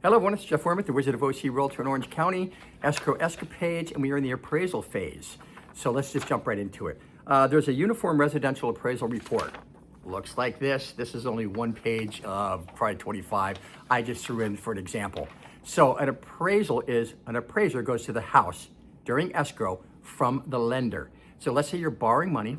Hello everyone, it's Jeff Wermuth, the Wizard of OC Realtor in Orange County, Escrow Escapades, and we are in the appraisal phase. So let's just jump right into it. There's a uniform residential appraisal report. Looks like this. This is only one page of probably 25. I just threw in for an example. So an appraisal is, an appraiser goes to the house during escrow from the lender. So let's say you're borrowing money,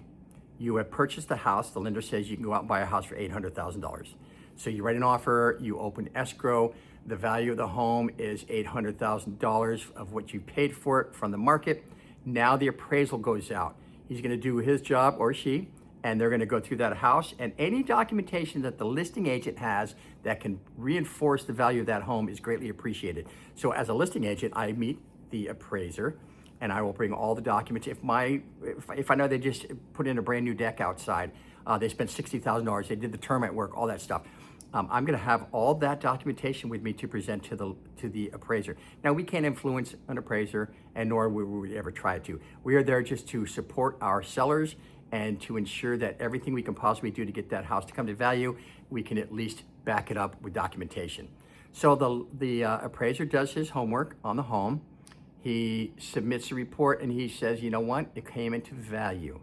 you have purchased the house, the lender says you can go out and buy a house for $800,000. So you write an offer, you open escrow, the value of the home is $800,000 of what you paid for it from the market. Now the appraisal goes out. He's gonna do his job, or she, and they're gonna go through that house, and any documentation that the listing agent has that can reinforce the value of that home is greatly appreciated. So as a listing agent, I meet the appraiser, and I will bring all the documents. If I know they just put in a brand new deck outside, they spent $60,000, they did the termite work, all that stuff. I'm gonna have all that documentation with me to present to the appraiser. Now, we can't influence an appraiser, and nor will we ever try to. We are there just to support our sellers and to ensure that everything we can possibly do to get that house to come to value, we can at least back it up with documentation. So the appraiser does his homework on the home. He submits a report and he says, you know what, it came into value.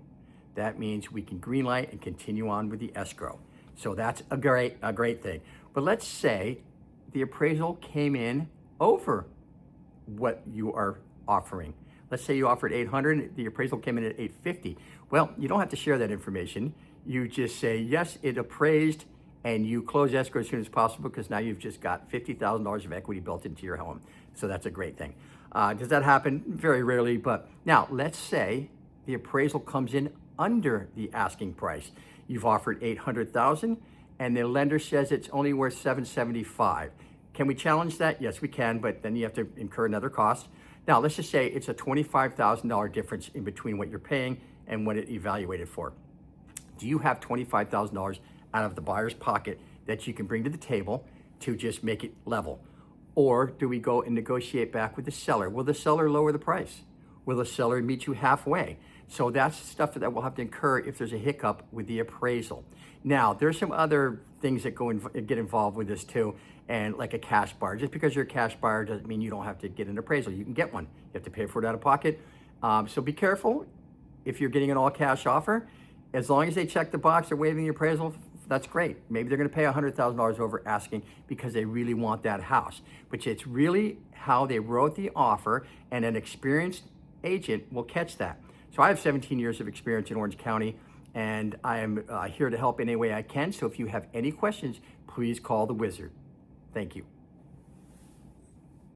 That means we can greenlight and continue on with the escrow. So that's a great thing. But let's say the appraisal came in over what you are offering. Let's say you offered 800, the appraisal came in at 850. Well, you don't have to share that information. You just say, yes, it appraised, and you close escrow as soon as possible, because now you've just got $50,000 of equity built into your home. So that's a great thing. Does that happen? Very rarely, but now let's say the appraisal comes in under the asking price. You've offered 800,000 and the lender says it's only worth 775. Can we challenge that? Yes, we can, but then you have to incur another cost. Now, let's just say it's a $25,000 difference in between what you're paying and what it evaluated for. Do you have $25,000 out of the buyer's pocket that you can bring to the table to just make it level? Or do we go and negotiate back with the seller? Will the seller lower the price? Will the seller meet you halfway? So that's stuff that we'll have to incur if there's a hiccup with the appraisal. Now, there's some other things that get involved with this too, and like a cash buyer. Just because you're a cash buyer doesn't mean you don't have to get an appraisal. You can get one. You have to pay for it out of pocket. So be careful if you're getting an all cash offer. As long as they check the box, they're waiving the appraisal, that's great. Maybe they're gonna pay $100,000 over asking because they really want that house. But it's really how they wrote the offer, and an experienced agent will catch that. So I have 17 years of experience in Orange County, and I am here to help in any way I can. So if you have any questions, please call the Wizard. Thank you.